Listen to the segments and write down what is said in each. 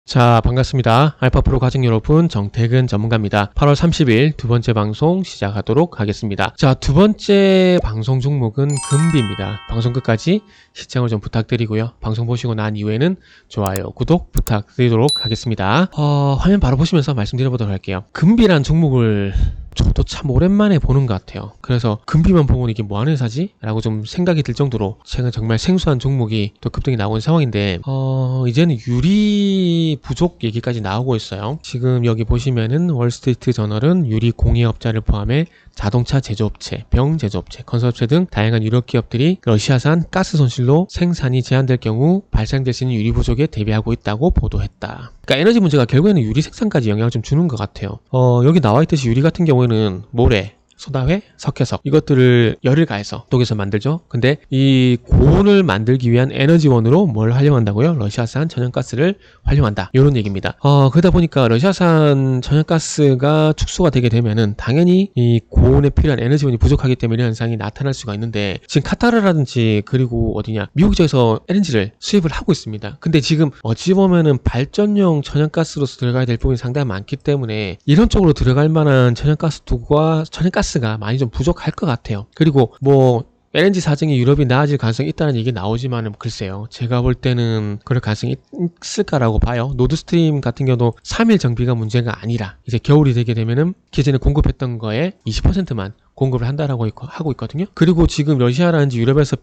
자, 반갑습니다. 알파프로 가족 여러분, 정태근 전문가입니다. 8월 30일 두 번째 방송 시작하도록 하겠습니다. 자, 두 번째 방송 종목은 금비입니다. 방송 끝까지 시청을 좀 부탁드리고요. 방송 보시고 난 이후에는 좋아요, 구독 부탁드리도록 하겠습니다. 화면 바로 보시면서 말씀드려보도록 할게요. 금비란 종목을 저도 참 오랜만에 보는 것 같아요. 그래서 금비만 보고 이게 뭐하는 회사지? 라고 좀 생각이 들 정도로 최근 정말 생소한 종목이 또 급등이 나온 상황인데 이제는 유리 부족 얘기까지 나오고 있어요. 지금 여기 보시면은 월스트리트 저널은 유리 공예업자를 포함해 자동차 제조업체, 병 제조업체, 건설업체 등 다양한 유럽 기업들이 러시아산 가스 손실로 생산이 제한될 경우 발생될 수 있는 유리 부족에 대비하고 있다고 보도했다. 그러니까 에너지 문제가 결국에는 유리 생산까지 영향을 좀 주는 것 같아요. 여기 나와 있듯이 유리 같은 경우에는 모래, 소다회, 석회석 이것들을 열을 가해서 독에서 만들죠. 근데 이 고온을 만들기 위한 에너지원으로 뭘 활용한다고요? 러시아산 천연가스를 활용한다. 이런 얘기입니다. 그러다 보니까 러시아산 천연가스가 축소가 되게 되면은 당연히 이 고온에 필요한 에너지원이 부족하기 때문에 이런 현상이 나타날 수가 있는데 지금 카타르라든지 그리고 어디냐 미국 쪽에서 LNG를 수입을 하고 있습니다. 근데 지금 어찌 보면은 발전용 천연가스로서 들어가야 될 부분이 상당히 많기 때문에 이런 쪽으로 들어갈 만한 천연가스가 많이 좀 부족할 것 같아요. 그리고 뭐 LNG 사정이 유럽이 나아질 가능성이 있다는 얘기 나오지만은 글쎄요. 제가 볼 때는 그럴 가능성이 있을까라고 봐요. 노드스트림 같은 경우도 3일 정비가 문제가 아니라 이제 겨울이 되게 되면은 기존에 공급했던 거에 20%만 공급을 한다라고 하고 있거든요. 그리고 지금 러시아라든지 유럽에서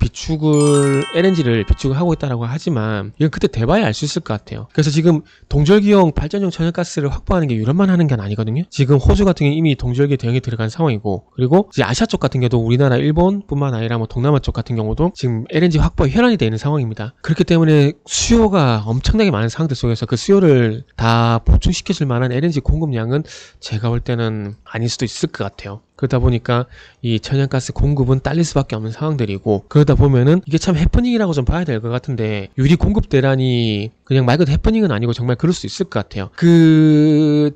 LNG를 비축을 하고 있다라고 하지만 이건 그때 돼봐야 알 수 있을 것 같아요. 그래서 지금 동절기용 발전용 천연가스를 확보하는 게 유럽만 하는 게 아니거든요. 지금 호주 같은 경우는 이미 동절기 대응이 들어간 상황이고 그리고 이제 아시아 쪽 같은 경우도 우리나라, 일본뿐만 아니라 뭐 동남아 쪽 같은 경우도 지금 LNG 확보에 혈안이 되어 있는 상황입니다. 그렇기 때문에 수요가 엄청나게 많은 상황들 속에서 그 수요를 다 보충시켜줄 만한 LNG 공급량은 제가 볼 때는 아닐 수도 있을 것 같아요. 그러다 보니까 이 천연가스 공급은 딸릴 수밖에 없는 상황들이고 그러다 보면은 이게 참 해프닝이라고 좀 봐야 될 것 같은데 유리 공급 대란이 그냥 말 그대로 해프닝은 아니고 정말 그럴 수 있을 것 같아요.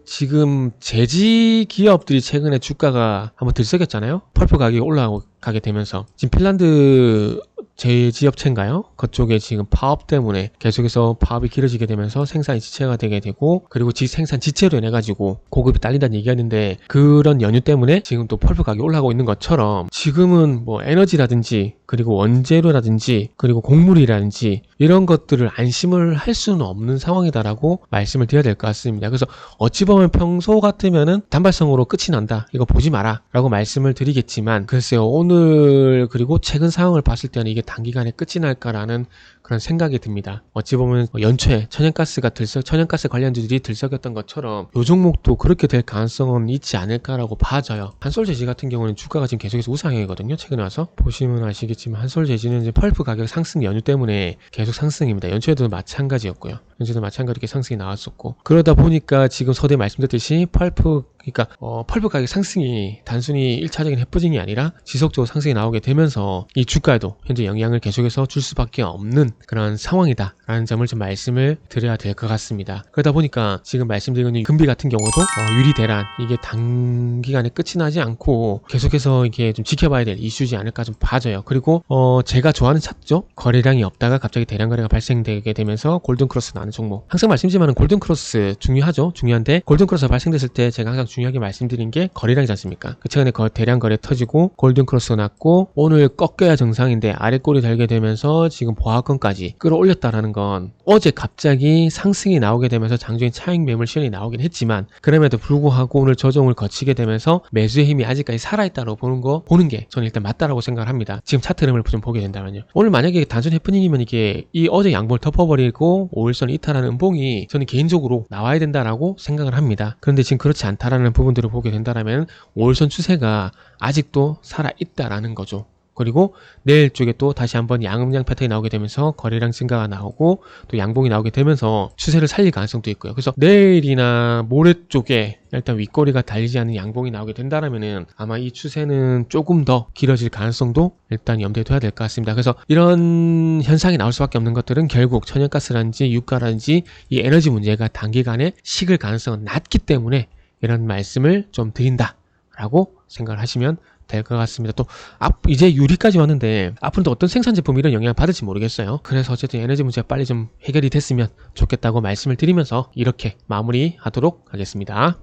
지금 제지 기업들이 최근에 주가가 한번 들썩였잖아요. 펄프 가격이 올라가게 되면서 지금 핀란드 제지업체인가요? 그쪽에 지금 파업 때문에 계속해서 파업이 길어지게 되면서 생산이 지체가 되게 되고 그리고 생산 지체로 인해가지고 고급이 딸린다는 얘기가 있는데 그런 연유 때문에 지금 또 펄프 가격이 올라가고 있는 것처럼 지금은 뭐 에너지라든지 그리고 원재료라든지 그리고 곡물이라든지 이런 것들을 안심을 할 수는 없는 상황이다라고 말씀을 드려야 될 것 같습니다. 그래서 어찌 보면 평소 같으면은 단발성으로 끝이 난다. 이거 보지 마라 라고 말씀을 드리겠지만 글쎄요. 오늘 그리고 최근 상황을 봤을 때는 이게 단기간에 끝이 날까라는 그런 생각이 듭니다. 어찌 보면 연초에 천연가스 관련주들이 들썩였던 것처럼 요 종목도 그렇게 될 가능성은 있지 않을까라고 봐져요. 한솔제지 같은 경우는 주가가 지금 계속해서 우상향이거든요. 최근에 와서 보시면 아시겠지만 한솔제지는 이제 펄프 가격 상승 연휴 때문에 계속 상승입니다. 연초에도 마찬가지였고요. 연초에도 마찬가지로 이렇게 상승이 나왔었고 그러다 보니까 지금 서두에 말씀드렸듯이 펄프 가격 상승이 단순히 1차적인 해프닝이 아니라 지속적으로 상승이 나오게 되면서 이 주가에도 현재 영향을 계속해서 줄 수밖에 없는 그런 상황이다 라는 점을 좀 말씀을 드려야 될 것 같습니다. 그러다 보니까 지금 말씀드린 금비 같은 경우도 유리 대란 이게 단기간에 끝이 나지 않고 계속해서 이게 좀 지켜봐야 될 이슈지 않을까 좀 봐져요. 그리고 제가 좋아하는 차트죠. 거래량이 없다가 갑자기 대량 거래가 발생되게 되면서 골든크로스 나는 종목, 항상 말씀드리지만 골든크로스 중요하죠. 중요한데 골든크로스가 발생됐을 때 제가 항상 중요하게 말씀드린 게 거래량이지 않습니까? 최근에 대량 거래 터지고 골든크로스가 났고 오늘 꺾여야 정상인데 아래 꼬리 달게 되면서 지금 보합권까지 끌어올렸다라는 건 어제 갑자기 상승이 나오게 되면서 장중에 차익 매물 시연이 나오긴 했지만 그럼에도 불구하고 오늘 저점을 거치게 되면서 매수의 힘이 아직까지 살아있다고 보는 게 저는 일단 맞다라고 생각을 합니다. 지금 차트 흐름을 좀 보게 된다면요. 오늘 만약에 단순 해프닝이면 이게 이 어제 양봉을 덮어버리고 5일선 이탈하는 음봉이 저는 개인적으로 나와야 된다라고 생각을 합니다. 그런데 지금 그렇지 않다라는 부분들을 보게 된다면 5일선 추세가 아직도 살아있다라는 거죠. 그리고 내일 쪽에 또 다시 한번 양음양 패턴이 나오게 되면서 거래량 증가가 나오고 또 양봉이 나오게 되면서 추세를 살릴 가능성도 있고요. 그래서 내일이나 모레 쪽에 일단 윗꼬리가 달리지 않는 양봉이 나오게 된다라면은 아마 이 추세는 조금 더 길어질 가능성도 일단 염두에 둬야 될 것 같습니다. 그래서 이런 현상이 나올 수밖에 없는 것들은 결국 천연가스라든지 유가라든지 이 에너지 문제가 단기간에 식을 가능성은 낮기 때문에 이런 말씀을 좀 드린다라고 생각을 하시면 될 것 같습니다. 또 이제 유리까지 왔는데 앞으로 또 어떤 생산 제품이 이런 영향을 받을지 모르겠어요. 그래서 어쨌든 에너지 문제가 빨리 좀 해결이 됐으면 좋겠다고 말씀을 드리면서 이렇게 마무리하도록 하겠습니다.